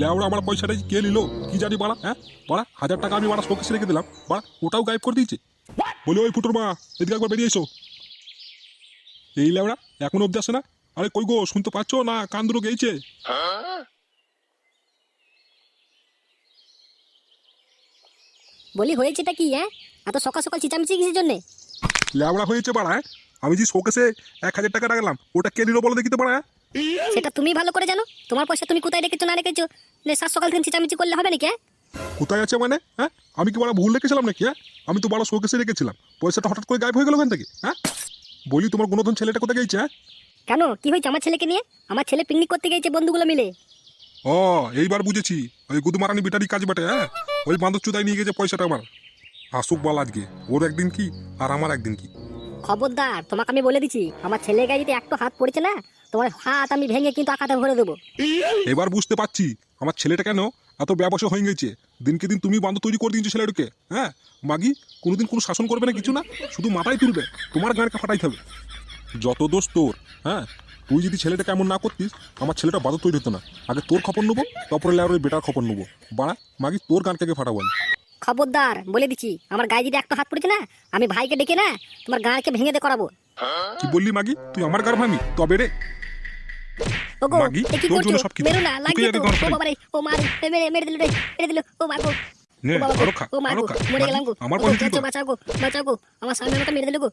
লেওড়া আমার পয়সাটা কে নিল কি জানি বাড়া, হ্যাঁ বাড়া 1000 টাকা আমি বাড়া শোকেসে রেখে দিলাম, বাড়া ওটাও গায়েব করে দিয়েছে। বলে ওই ফুটোর মা এদিকে একবার বেরিয়ে এসো। এই লেওড়া এখনো অব্দি আসে না। আরে কই গো, শুনতে পাচ্ছ না? কান দুটো গেইছে। বলি হয়েছেটা কি? হ্যাঁ, এত সকাল সকাল চিচামিচি কিসের জন্য? লেওড়া হয়েছে বাড়া, হ্যাঁ? আমি যে শোকেসে 1000 টাকা রাখলাম ওটা কে নিল বলো দেখি তো বাড়া। সেটা তুমি ভালো করে জানো। তোমার পয়সা তুমি কোথায় রেখেছো না রেখেছো সাত সকাল থেকে চিচামিচি করলে হবে নাকি? হ্যাঁ, কোথায় আছে মানে? হ্যাঁ আমি কি বাড়া ভুল রেখেছিলাম নাকি? হ্যাঁ আমি তো বাড়া শোকেসে রেখেছিলাম, পয়সাটা হঠাৎ করে গায়েব হয়ে গেল ওখান থেকে। হ্যাঁ বলি তোমার গুণধন ছেলেটা কোথায় গেছে? হ্যাঁ কেন কি হয়েছে আমার ছেলেকে নিয়ে? আমার ছেলে পিকনিক করতে গেছে বন্ধুগুলো মিলে। ও এইবার বুঝেছি, ওই গুদমারানি বেটারি কাজ বাটে। হ্যাঁ ওই বান্ধব চুদাই নিয়ে গেছে পয়সাটা আমার। আসুক বল আজকে, ওর একদিন কি আর আমার একদিন কি। খবরদার, তোমাকে আমি বলে দিচ্ছি, আমার ছেলের গায়ে যদি একটু হাত পড়েছে না, তোমার হাত আমি ভেঙে কিন্তু আকাতে ভরে দেবো। এবার বুঝতে পারছি আমার ছেলেটা কেন এত ব্যবসা হয়ে গেছে। দিনকে দিন তুমি বান্ধব তৈরি করে দিয়েছো ছেলেটাকে। হ্যাঁ মাগি কোনোদিন কোনো শাসন করবে না কিছু না, শুধু মাথায় তুলবে, তোমার গাঁড়কে ফাটাইতে হবে। যত দোষ তোর। হ্যাঁ তুই যদি ছেলেটাকে এমন না করতিস আমার ছেলেটা বাদর তৈরি হতো না। আগে তোর খবর নেবো, তারপরে ওই বেটার খবর নেবো। বাড়া মাগি তোর গানকে ফাটাবো আমি। খবরদার বলে দিচ্ছি, আমার গায়ে যদি একটু হাত পড়েছে না, আমি ভাইকে ডেকে না তোমার গাঁকে ভেঙে দিয়ে করাবো। কি বললি মাগি? তুই আমার গার ভাঙি তবে রে। ওগো মাগি, এ কি তোর করছো? জন্য সব কিছু। মেরো না, তোকেই লাগিয়ে আগে তো। গান ও ফাটাই। বাবা রে, ও মার, মেরে মেরে দিল রে, মেরে দিল। ও মা গো, নে ও বাবা গো, আরো খা, ও মা আরো গো, খা। মরে মাগি, গেলাম গো। আমার ও পয়সা বাঁচাও বাঁচাও গো, বাঁচাও গো, আমার স্বামী আমাকে মেরে দিল গো।